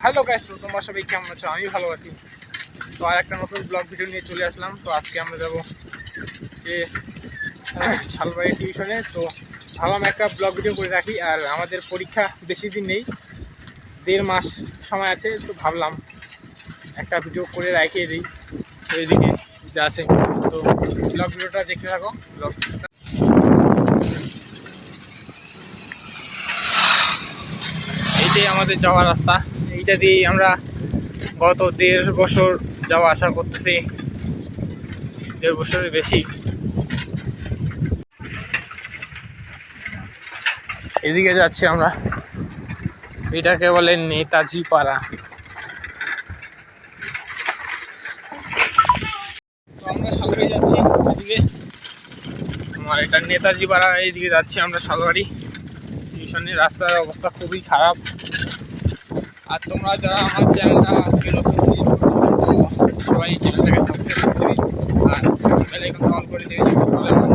Hello guys, তো তোমরা সবাই কেমন আছো? আমি ভালো আছি। তো আর একটা নতুন ব্লগ ভিডিও নিয়ে চলে আসলাম। তো আজকে আমরা যাব যে শালবাড়ি টিউশনে। তো ভাবলাম একটা ব্লগ ভিডিও করে রাখি, আর আমাদের পরীক্ষা বেশি দিন নেই, 1.5 মাস সময় আছে। তো ভাবলাম একটা ভিডিও করে রাখিয়ে দিই। তো এইদিকে যা আছে, তো ব্লগ ভিডিওটা দেখতে থাকো। ব্লগ এইটাই আমাদের যাওয়ার রাস্তা, এইটা দিয়েই আমরা গত 1.5 বছর যাওয়া আসা করতেছি, 1.5 বছরের বেশি। এদিকে যাচ্ছি আমরা, এটাকে বলে নেতাজি পাড়া। তো আমরা শালবাড়ি যাচ্ছি, এদিকে আমার এটা নেতাজি পাড়া। এইদিকে যাচ্ছি আমরা শালবাড়ি টিউশনের। রাস্তার অবস্থা খুবই খারাপ। আর তোমরা যারা আমার চ্যানেলটা আজকে নতুন সবাই চ্যানেলটাকে সাবস্ক্রাইব করে দেবে আর বেল আইকনটা অন করে দেবে, তাহলে আমার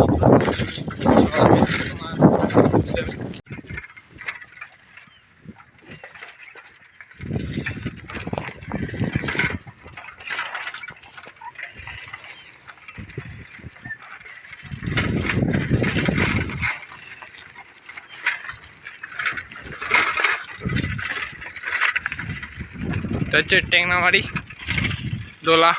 হচ্ছে টেংনামারি দোলা।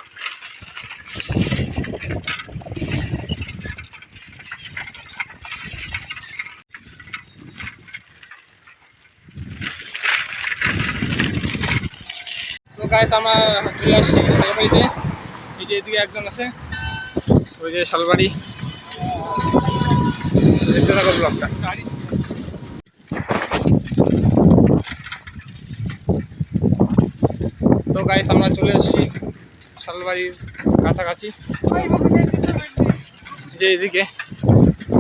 তো গাইস, আমরা চলে আসছি শালবাড়িতে। এই যে এদিকে একজন আছে, ওই যে শালবাড়ি। দেখতে থাকো ব্লগটা। তো গাইস, আমরা চলে এসেছি শালবাড়ির কাছাকাছি, যে এদিকে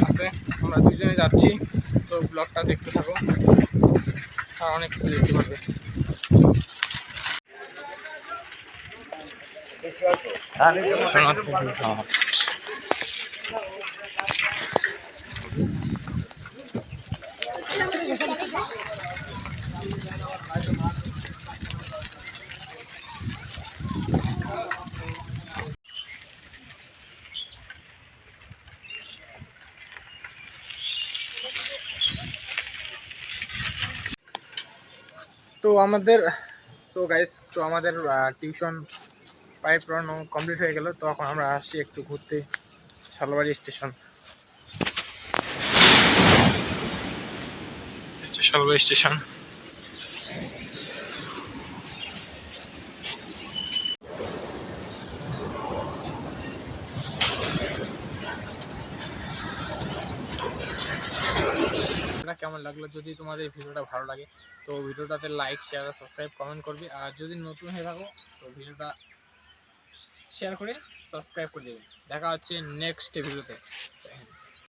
আছে। আমরা দুজনে যাচ্ছি, তো ব্লগটা দেখতে থাকো, আর অনেক কিছু দেখতে পারবে। তো আমাদের টিউশন প্রায় পড়ানো কমপ্লিট হয়ে গেল। তো এখন আমরা আসছি একটু ঘুরতে শালবাড়ি স্টেশন। শালবাড়ি স্টেশন। কেমন লাগলো? যদি তোমাদের এই ভিডিওটা ভালো লাগে তো ভিডিওটাতে লাইক, শেয়ার, সাবস্ক্রাইব, কমেন্ট করবে। আর যদি নতুন হয়ে থাকো তো ভিডিওটা শেয়ার করে সাবস্ক্রাইব করে দেবে। দেখা হচ্ছে নেক্সট ভিডিওতে।